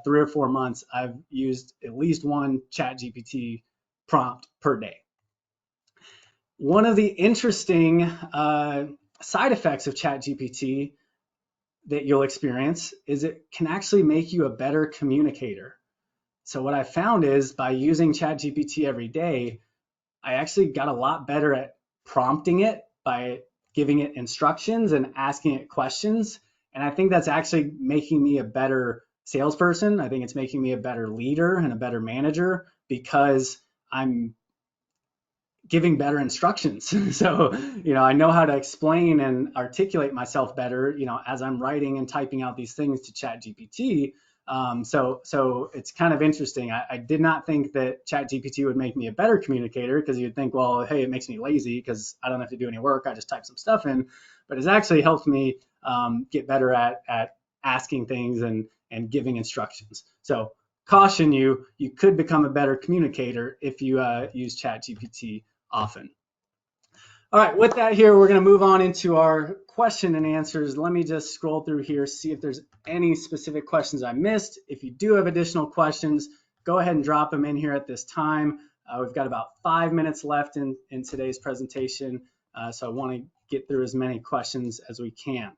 3 or 4 months, I've used at least one ChatGPT prompt per day. One of the interesting side effects of ChatGPT that you'll experience is it can actually make you a better communicator. So what I found is by using ChatGPT every day, I actually got a lot better at prompting it by giving it instructions and asking it questions. And I think that's actually making me a better salesperson. I think it's making me a better leader and a better manager because I'm giving better instructions. So, you know, I know how to explain and articulate myself better, you know, as I'm writing and typing out these things to ChatGPT. So it's kind of interesting. I did not think that ChatGPT would make me a better communicator, because you'd think, well, hey, it makes me lazy because I don't have to do any work. I just type some stuff in. But it's actually helped me get better at asking things and giving instructions. So caution you could become a better communicator if you use ChatGPT often. All right, with that here, we're going to move on into our question and answers. Let me just scroll through here, see if there's any specific questions I missed. If you do have additional questions, go ahead and drop them in here at this time. We've got about 5 minutes left in today's presentation, so I want to get through as many questions as we can.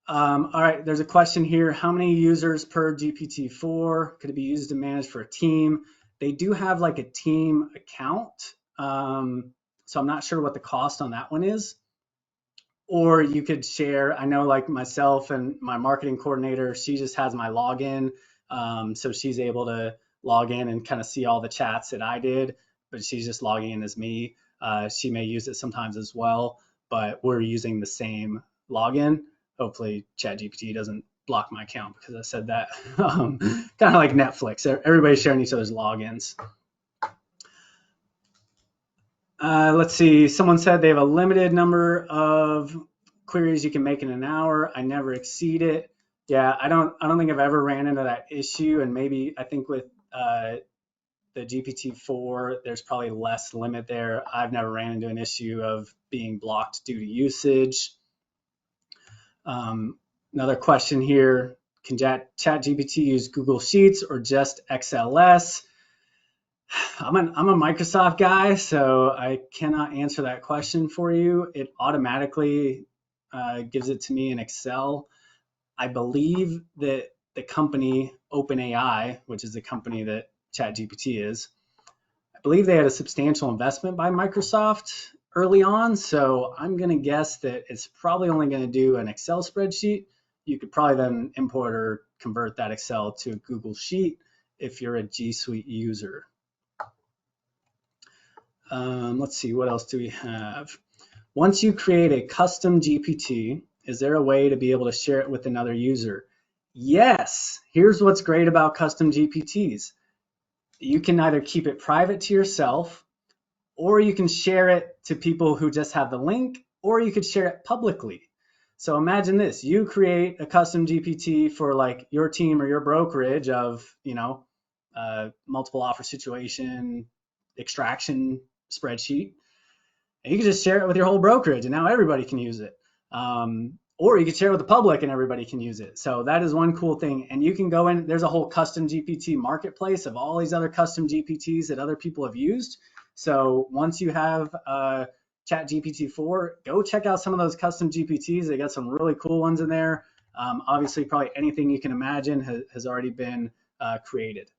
All right, there's a question here. How many users per GPT-4? Could it be used to manage for a team? They do have like a team account, so I'm not sure what the cost on that one is. Or you could share, I know like myself and my marketing coordinator, she just has my login, so she's able to log in and kind of see all the chats that I did, but she's just logging in as me. She may use it sometimes as well, but we're using the same login. Hopefully ChatGPT doesn't block my account because I said that. Kind of like Netflix. Everybody's sharing each other's logins. Let's see. Someone said they have a limited number of queries you can make in an hour. I never exceed it. Yeah, I don't think I've ever ran into that issue. And maybe I think with the GPT-4, there's probably less limit there. I've never ran into an issue of being blocked due to usage. Another question here: can ChatGPT use Google Sheets or just XLS? I'm a Microsoft guy, so I cannot answer that question for you. It automatically gives it to me in Excel. I believe that the company OpenAI, which is the company that ChatGPT is, I believe they had a substantial investment by Microsoft early on. So I'm going to guess that it's probably only going to do an Excel spreadsheet. You could probably then import or convert that Excel to a Google Sheet if you're a G Suite user. Let's see, what else do we have? Once you create a custom GPT, is there a way to be able to share it with another user? Yes. Here's what's great about custom GPTs. You can either keep it private to yourself, or you can share it to people who just have the link, or you could share it publicly. So imagine this: you create a custom GPT for like your team or your brokerage of, multiple offer situation extraction spreadsheet, and you can just share it with your whole brokerage, and now everybody can use it. Or you can share it with the public and everybody can use it. So that is one cool thing. And you can go in, there's a whole custom GPT marketplace of all these other custom GPTs that other people have used. So once you have Chat GPT-4, go check out some of those custom GPTs. They got some really cool ones in there. Obviously, probably anything you can imagine has already been created.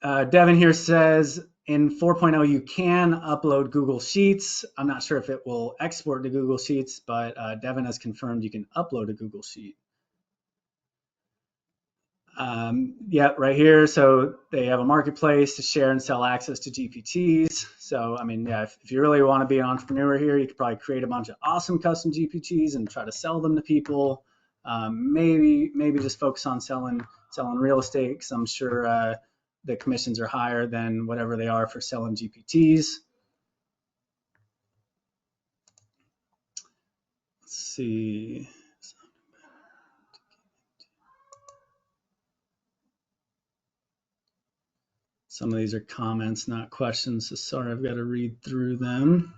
Devin here says, in 4.0, you can upload Google Sheets. I'm not sure if it will export to Google Sheets, but Devin has confirmed you can upload a Google Sheet. Yeah, right here. So they have a marketplace to share and sell access to GPTs. So, I mean, yeah, if you really want to be an entrepreneur here, you could probably create a bunch of awesome custom GPTs and try to sell them to people. Maybe just focus on selling real estate, because I'm sure the commissions are higher than whatever they are for selling GPTs. Let's see. Some of these are comments, not questions, so sorry, I've got to read through them.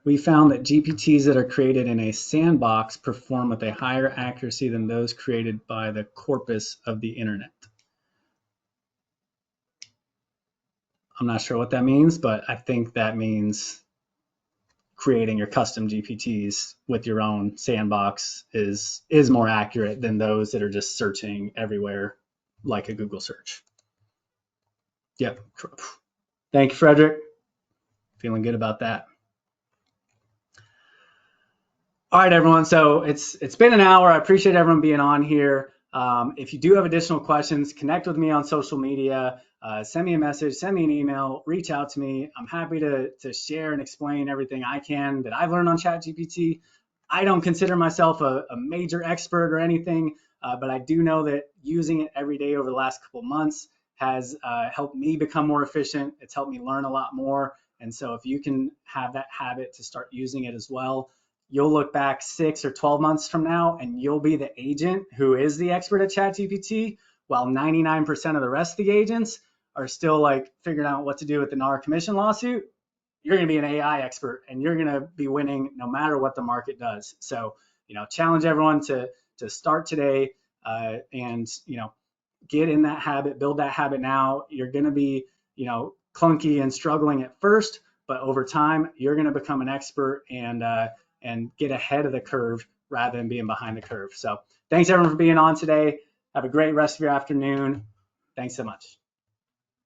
We found that GPTs that are created in a sandbox perform with a higher accuracy than those created by the corpus of the internet. I'm not sure what that means, but I think that means creating your custom GPTs with your own sandbox is more accurate than those that are just searching everywhere like a Google search. Yep. Thank you, Frederick. Feeling good about that. All right, everyone. So it's been an hour. I appreciate everyone being on here. If you do have additional questions, connect with me on social media. Send me a message, send me an email, reach out to me. I'm happy to share and explain everything I can that I've learned on ChatGPT. I don't consider myself a major expert or anything, but I do know that using it every day over the last couple of months has helped me become more efficient. It's helped me learn a lot more. And so if you can have that habit to start using it as well, you'll look back 6 or 12 months from now and you'll be the agent who is the expert at ChatGPT, while 99% of the rest of the agents are still like figuring out what to do with the NAR commission lawsuit. You're going to be an AI expert and you're going to be winning no matter what the market does. So, challenge everyone to start today and, get in that habit, build that habit now. You're going to be, clunky and struggling at first, but over time, you're going to become an expert and get ahead of the curve rather than being behind the curve. So thanks everyone for being on today. Have a great rest of your afternoon. Thanks so much.